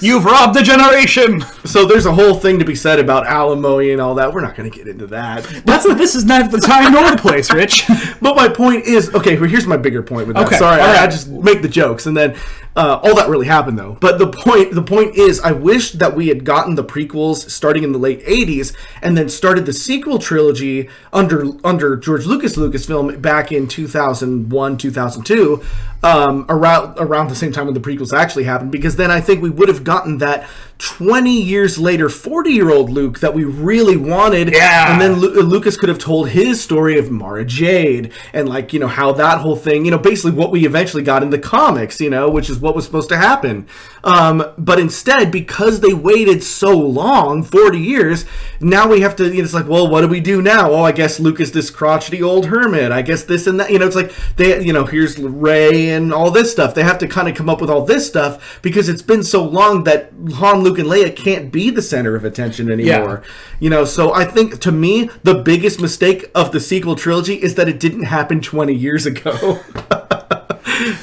You've robbed a generation. So there's a whole thing to be said about alimony and all that. We're not going to get into that. This is neither the time nor the place, Rich. But my point is, okay, well, here's my bigger point with that. Okay, sorry, I just make the jokes, and then all that really happened though. But the point is, I wish that we had gotten the prequels starting in the late 80s, and then started the sequel trilogy under George Lucasfilm back in 2001, 2002, around the same time when the prequels actually happened, because then I think we would have gotten that 20 years later 40-year-old Luke that we really wanted. Yeah. And then Lucas could have told his story of Mara Jade and how that whole thing, basically what we eventually got in the comics, which is what was supposed to happen. But instead, because they waited so long, 40 years, now we have to, it's like, well, what do we do now? Oh, I guess Luke is this crotchety old hermit. I guess this and that, it's like they, here's Rey and all this stuff. They have to kind of come up with all this stuff because it's been so long that Han, Luke, and Leia can't be the center of attention anymore. Yeah. So I think, to me, the biggest mistake of the sequel trilogy is that it didn't happen 20 years ago.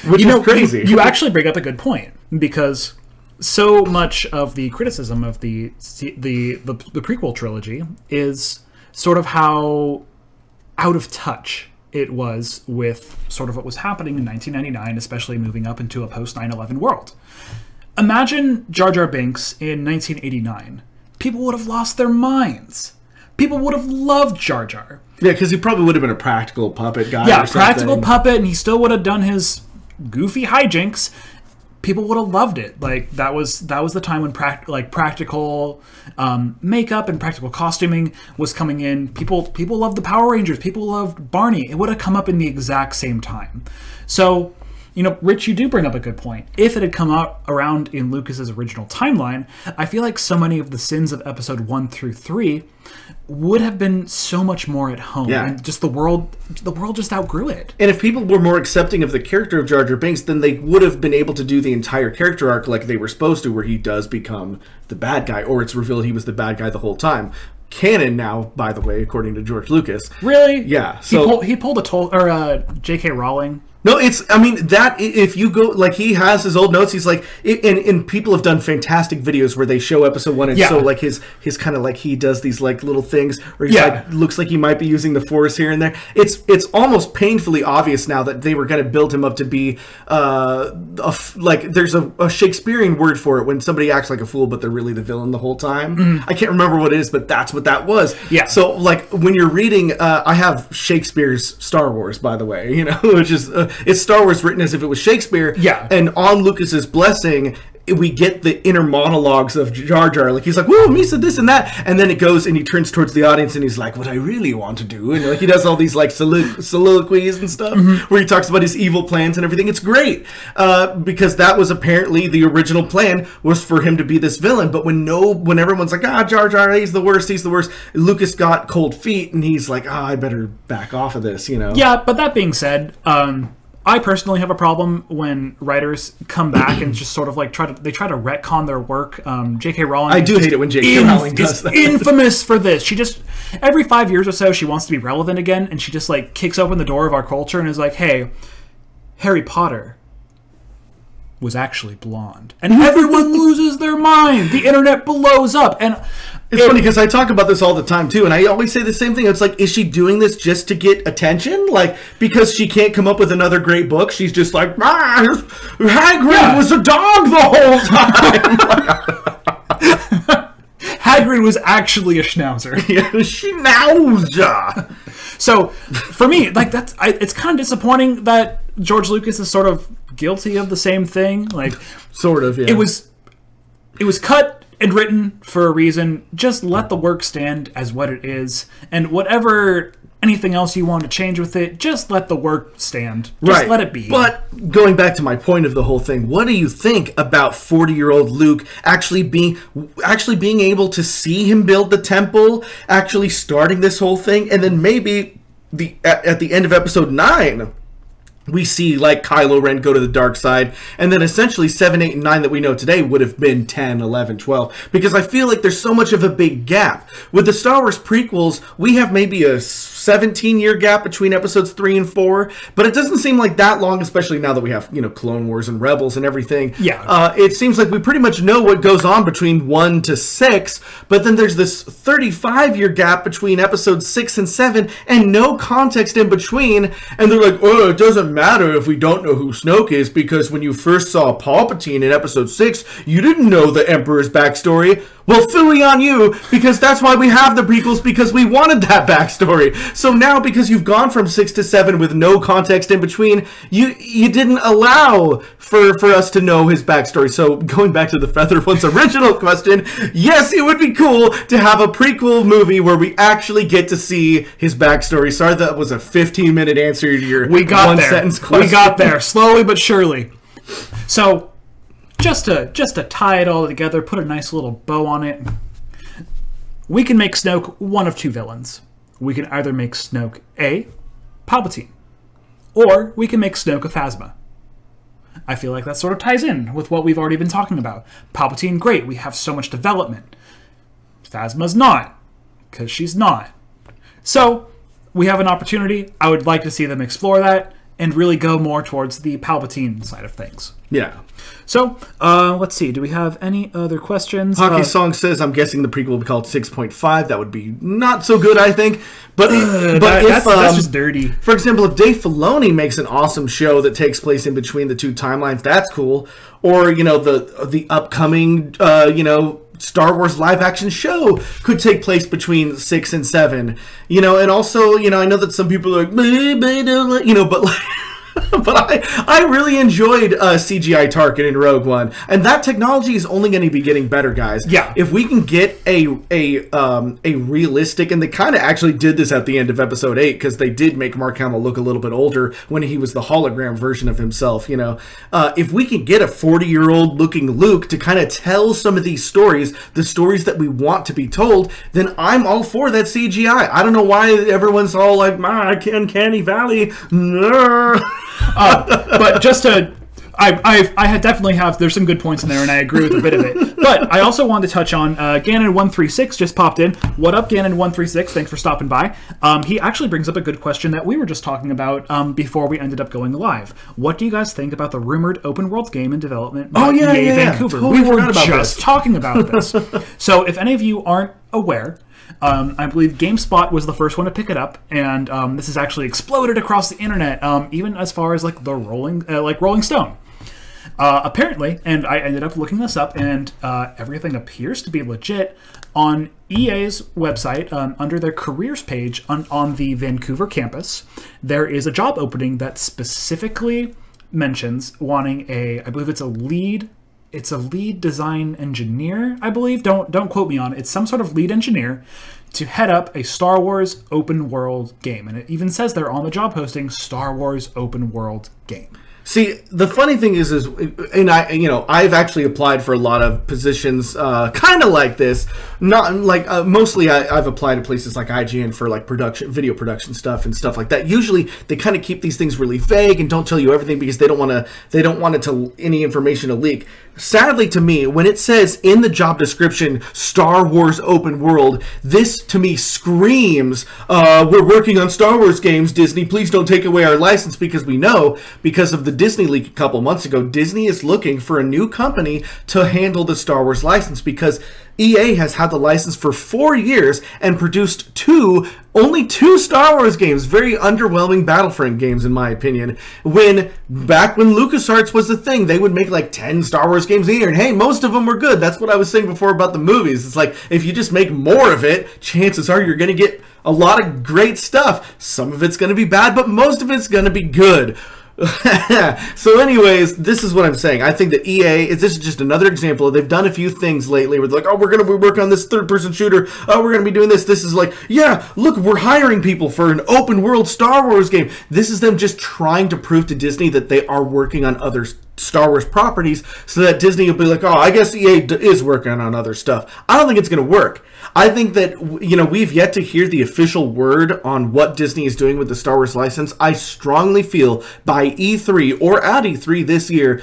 Which is crazy. You actually bring up a good point, because so much of the criticism of the prequel trilogy is sort of how out of touch it was with sort of what was happening in 1999, especially moving up into a post 9/11 world. Imagine Jar Jar Binks in 1989. People would have lost their minds. People would have loved Jar Jar. Yeah, because he probably would have been a practical puppet guy. Yeah, practical puppet, and he still would have done his goofy hijinks. People would have loved it. Like that was the time when practical makeup and practical costuming was coming in. People loved the Power Rangers. People loved Barney. It would have come up in the exact same time. So, you know, Rich, you do bring up a good point. If it had come out around in Lucas's original timeline, I feel like so many of the sins of episode 1 through 3 would have been so much more at home. Yeah. And just the world just outgrew it. And if people were more accepting of the character of Jar Jar Binks, then they would have been able to do the entire character arc like they were supposed to, where he does become the bad guy, or it's revealed he was the bad guy the whole time. Canon now, by the way, according to George Lucas. Really? Yeah. So he pulled a J.K. Rowling. No, I mean, that, if you go, like, he has his old notes, he's like, and people have done fantastic videos where they show episode 1, and so, like, his kind of, like, he does these, like, little things where he's, like, looks like he might be using the Force here and there. It's almost painfully obvious now that they were going to build him up to be, like, there's a Shakespearean word for it, when somebody acts like a fool, but they're really the villain the whole time. Mm. I can't remember what it is, but that's what that was. Yeah. So, like, when you're reading, I have Shakespeare's Star Wars, by the way, you know, which is... it's Star Wars written as if it was Shakespeare. Yeah. And on Lucas's blessing, we get the inner monologues of Jar Jar. Like, he's like, whoa, me said this and that. And then it goes and he turns towards the audience and he's like, what I really want to do. And, like, he does all these, like, soliloquies and stuff where he talks about his evil plans and everything. It's great. Because that was apparently the original plan, was for him to be this villain. But when everyone's like, Jar Jar, he's the worst, Lucas got cold feet and he's like, I better back off of this, you know? Yeah, but that being said, I personally have a problem when writers come back and just sort of like try to retcon their work. J.K. Rowling. I do hate it when J.K. Rowling does that. Infamous for this. She just every 5 years or so she wants to be relevant again, and she just like kicks open the door of our culture and is like, "Hey, Harry Potter was actually blonde," and everyone loses their mind. The internet blows up, and it's funny because I talk about this all the time too, and I always say the same thing. It's like, is she doing this just to get attention? Like, because she can't come up with another great book, she's just like, Hagrid was a dog the whole time. Hagrid was actually a schnauzer. Yeah, schnauzer. So, for me, like it's kind of disappointing that George Lucas is sort of guilty of the same thing. Like, sort of, yeah. It was cut and written for a reason. Just let the work stand as what it is, and whatever anything else you want to change with it, just let the work stand. Just let it be. But going back to my point of the whole thing, what do you think about 40-year-old Luke actually being able to see him build the temple, actually starting this whole thing, and then maybe at the end of episode 9, we see, like, Kylo Ren go to the dark side, and then essentially 7, 8, and 9 that we know today would have been 10, 11, 12. Because I feel like there's so much of a big gap. With the Star Wars prequels, we have maybe a 17-year gap between episodes 3 and 4, but it doesn't seem like that long, especially now that we have, you know, Clone Wars and Rebels and everything. Yeah. It seems like we pretty much know what goes on between 1 to 6, but then there's this 35-year gap between episodes 6 and 7, and no context in between, and they're like, oh, it doesn't matter if we don't know who Snoke is, because when you first saw Palpatine in episode 6, you didn't know the Emperor's backstory. Well, phooey on you, because that's why we have the prequels, because we wanted that backstory. So now, because you've gone from 6 to 7 with no context in between, you didn't allow for us to know his backstory. So going back to the Feather One's original question, yes, it would be cool to have a prequel movie where we actually get to see his backstory. Sorry, that was a 15-minute answer to your one-sentence question. We got there, slowly but surely. So, just to tie it all together, put a nice little bow on it, we can make Snoke one of two villains. We can either make Snoke A, Palpatine, or we can make Snoke a Phasma. I feel like that sort of ties in with what we've already been talking about. Palpatine, great, we have so much development. Phasma's not, because she's not. So, we have an opportunity. I would like to see them explore that, and really go more towards the Palpatine side of things. Yeah. So, let's see. Do we have any other questions? Hockey Song says, I'm guessing the prequel will be called 6.5. That would be not so good, I think. But that's just dirty. For example, if Dave Filoni makes an awesome show that takes place in between the two timelines, that's cool. Or, the upcoming, Star Wars live-action show could take place between 6 and 7. And also, I know that some people are like, but like... But I really enjoyed CGI Tarkin in Rogue One, and that technology is only going to be getting better, guys. Yeah. If we can get a realistic, and they kind of actually did this at the end of Episode 8, because they did make Mark Hamill look a little bit older when he was the hologram version of himself. If we can get a 40-year-old looking Luke to kind of tell some of these stories, the stories that we want to be told, then I'm all for that CGI. I don't know why everyone's all like, "My Uncanny Valley." But just to, I definitely have. There's some good points in there, and I agree with a bit of it. But I also wanted to touch on Ganon136 just popped in. What up, Ganon136? Thanks for stopping by. He actually brings up a good question that we were just talking about before we ended up going live. What do you guys think about the rumored open world game in development by EA Vancouver? Totally we were just talking about this. So if any of you aren't aware, I believe GameSpot was the first one to pick it up, and this has actually exploded across the internet, even as far as like the Rolling Stone. Apparently, and I ended up looking this up, and everything appears to be legit. On EA's website, under their careers page on the Vancouver campus, there is a job opening that specifically mentions wanting I believe it's a lead design engineer, I believe. Don't quote me on it. It's some sort of lead engineer to head up a Star Wars open world game. And it even says there on the job posting, Star Wars open world game. See, the funny thing is, and I've actually applied for a lot of positions, kind of like this. Not like mostly, I've applied to places like IGN for like video production stuff and stuff like that. Usually, they kind of keep these things really vague and don't tell you everything because they don't want any information to leak. Sadly, to me, when it says in the job description, Star Wars open world, this to me screams, we're working on Star Wars games, Disney, please don't take away our license, because we know, because of the Disney leak a couple months ago, Disney is looking for a new company to handle the Star Wars license, because EA has had the license for 4 years and produced only two Star Wars games, very underwhelming Battlefront games in my opinion. Back when LucasArts was the thing, they would make like 10 Star Wars games a year, and hey, most of them were good. That's what I was saying before about the movies. It's like, if you just make more of it, chances are you're going to get a lot of great stuff. Some of it's going to be bad, but most of it's going to be good. So anyways, this is what I'm saying. I think that this is just another example. They've done a few things lately where they're like, oh, we're going to work on this third-person shooter. Oh, we're going to be doing this. This is like, yeah, look, we're hiring people for an open-world Star Wars game. This is them just trying to prove to Disney that they are working on other Star Wars properties so that Disney will be like, oh, I guess EA is working on other stuff. I don't think it's going to work. I think that, we've yet to hear the official word on what Disney is doing with the Star Wars license. I strongly feel by E3 or at E3 this year,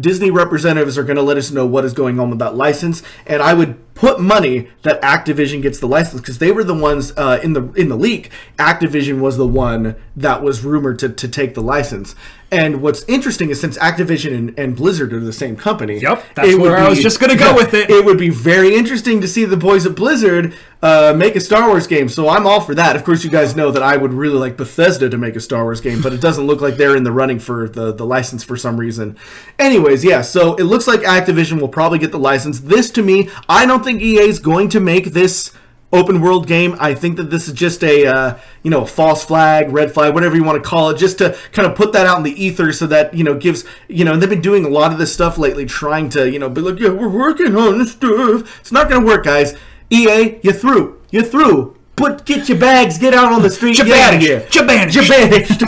Disney representatives are going to let us know what is going on with that license, and I would put money that Activision gets the license, because they were the ones in the leak. Activision was the one that was rumored to take the license. And what's interesting is, since Activision and Blizzard are the same company, yep, that's where I was just going to go with it. It would be very interesting to see the boys at Blizzard make a Star Wars game. So I'm all for that. Of course, you guys know that I would really like Bethesda to make a Star Wars game, but it doesn't look like they're in the running for the license for some reason. Anyways, yeah, so it looks like Activision will probably get the license. This, to me, I don't think EA is going to make this open world game. I think that this is just a false flag, red flag, whatever you want to call it, just to kind of put that out in the ether, so that gives and they've been doing a lot of this stuff lately, trying to be like, yeah, we're working on this stuff. It's not going to work, guys. EA, you're through. Get your bags, get out on the street, get out of here. You're banished.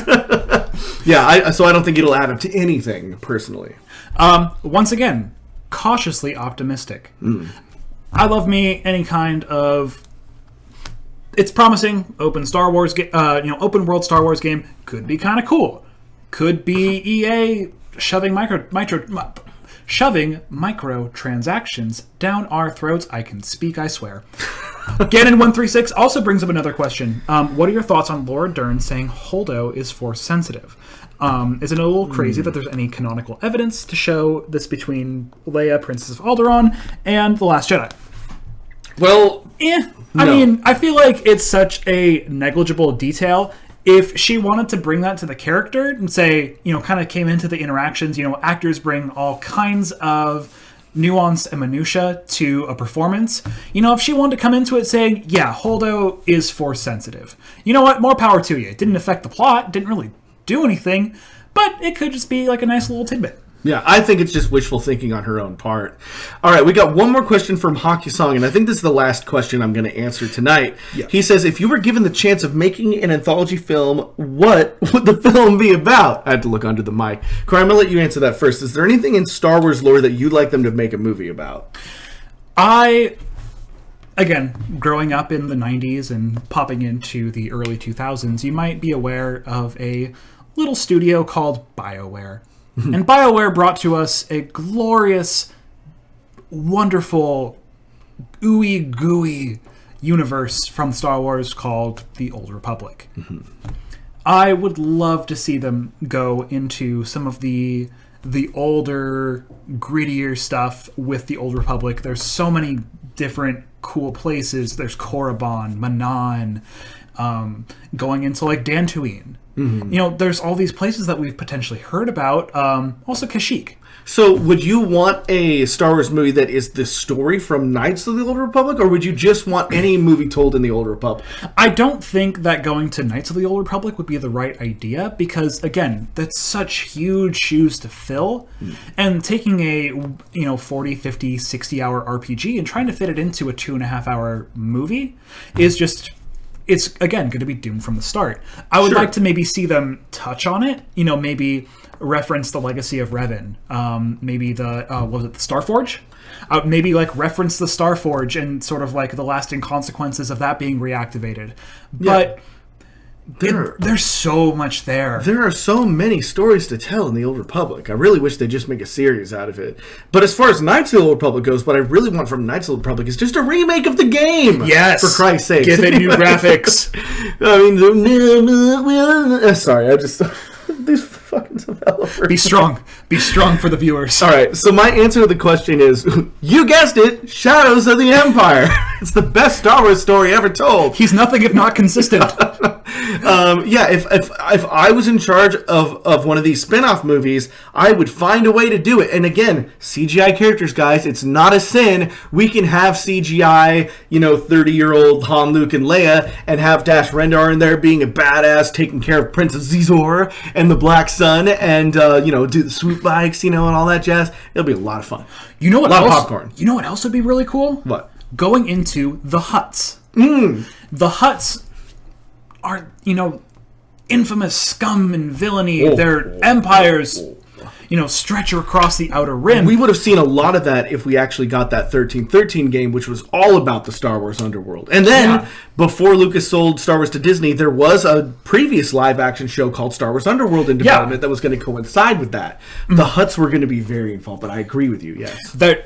Yeah, so I don't think it'll add up to anything personally. Once again, cautiously optimistic. I love me any kind of. It's promising. Open world Star Wars game could be kind of cool. Could be EA shoving shoving microtransactions down our throats. I can speak, I swear. Ganon136 also brings up another question. What are your thoughts on Laura Dern saying Holdo is Force sensitive? Isn't it a little crazy that there's any canonical evidence to show this between Leia, Princess of Alderaan, and The Last Jedi? Well, I mean, I feel like it's such a negligible detail. If she wanted to bring that to the character and say, kind of came into the interactions, actors bring all kinds of nuance and minutia to a performance. If she wanted to come into it saying, yeah, Holdo is Force sensitive, you know what? More power to you. It didn't affect the plot, didn't really do anything, but it could just be like a nice little tidbit. Yeah, I think it's just wishful thinking on her own part. All right, we got one more question from Hockey Song, and I think this is the last question I'm going to answer tonight. Yeah. He says, if you were given the chance of making an anthology film, what would the film be about? I had to look under the mic. Corey, I'm going to let you answer that first. Is there anything in Star Wars lore that you'd like them to make a movie about? Again, growing up in the 90s and popping into the early 2000s, you might be aware of a little studio called BioWare. And BioWare brought to us a glorious, wonderful, ooey gooey universe from Star Wars called The Old Republic. I would love to see them go into some of the older, grittier stuff with The Old Republic. There's so many different cool places. There's Korriban, Manan, going into like Dantooine. There's all these places that we've potentially heard about. Also Kashyyyk. So would you want a Star Wars movie that is the story from Knights of the Old Republic, or would you just want any movie told in the Old Republic? I don't think that going to Knights of the Old Republic would be the right idea because, again, that's such huge shoes to fill. And taking a 40, 50, 60-hour RPG and trying to fit it into a 2.5-hour movie is just... It's, again, going to be doomed from the start. I would like to maybe see them touch on it. Maybe reference the legacy of Revan. Maybe the Starforge? Maybe, reference the Starforge and sort of, the lasting consequences of that being reactivated. But... there's so much there. There are so many stories to tell in the Old Republic. I really wish they'd just make a series out of it. But as far as Knights of the Old Republic goes, what I really want from Knights of the Old Republic is just a remake of the game. Yes. For Christ's sake. Give it new graphics. Sorry, I just... These fucking developers. Be strong. Be strong for the viewers. All right, so my answer to the question is, you guessed it, Shadows of the Empire. It's the best Star Wars story ever told. He's nothing if not consistent. If I was in charge of one of these spin-off movies, I would find a way to do it. And again, CGI characters, guys, it's not a sin. We can have CGI, 30-year-old Han, Luke, and Leia, and have Dash Rendar in there being a badass, taking care of Princess Zizor and the Black Sun, and do the swoop bikes, and all that jazz. It'll be a lot of fun. You know what a lot else? of popcorn. You know what else would be really cool? What? Going into the Hutts. The Hutts are, infamous scum and villainy. Their empires, stretch across the Outer Rim. We would have seen a lot of that if we actually got that 1313 game, which was all about the Star Wars underworld. And then, before Lucas sold Star Wars to Disney, there was a previous live-action show called Star Wars Underworld in development that was going to coincide with that. The Hutts were going to be very involved, but I agree with you, yes. There,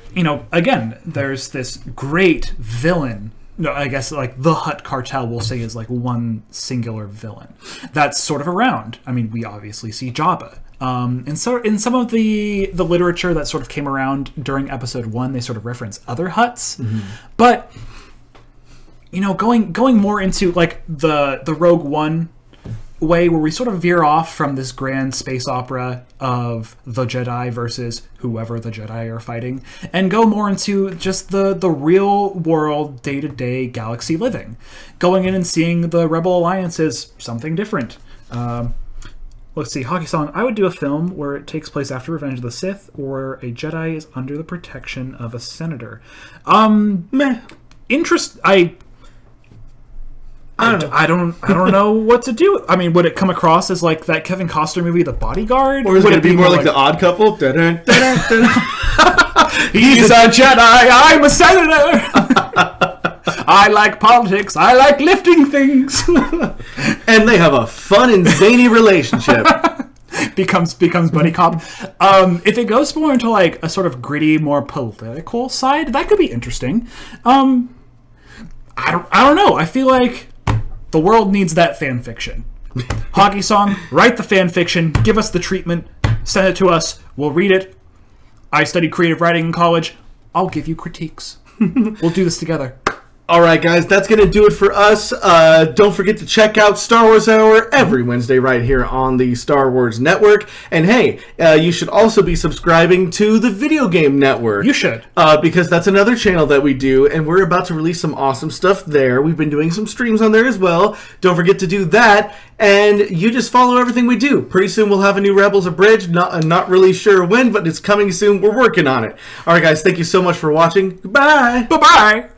again, there's this great villain. No, I guess the Hutt cartel we'll say is one singular villain that's sort of around. I mean, we obviously see Jabba. And so in some of the literature that sort of came around during episode 1, they sort of reference other Hutts. But going more into the Rogue One way, where we sort of veer off from this grand space opera of the Jedi versus whoever the Jedi are fighting, and go more into just the real world, day-to-day galaxy living. Going in and seeing the Rebel Alliance as something different. Let's see, Hockey Song. I would do a film where it takes place after Revenge of the Sith, or a Jedi is under the protection of a senator. I don't know what to do. I mean, would it come across as that Kevin Costner movie, The Bodyguard? Or is it be more like The Odd Couple? He's a Jedi, I'm a senator! I like politics, I like lifting things! And they have a fun and zany relationship. becomes buddy cop. If it goes more into like a sort of gritty, more political side, that could be interesting. I don't know. I feel like the world needs that fan fiction. Hockey Song, write the fan fiction, give us the treatment, send it to us, we'll read it. I studied creative writing in college. I'll give you critiques. We'll do this together. All right, guys, that's going to do it for us. Don't forget to check out Star Wars Hour every Wednesday right here on the Star Wars Network. And hey, you should also be subscribing to the Video Game Network. You should. Because that's another channel that we do, and we're about to release some awesome stuff there. We've been doing some streams on there as well. Don't forget to do that. And you just follow everything we do. Pretty soon we'll have a new Rebels Abridged. Not really sure when, but it's coming soon. We're working on it. All right, guys, thank you so much for watching. Goodbye. Bye-bye.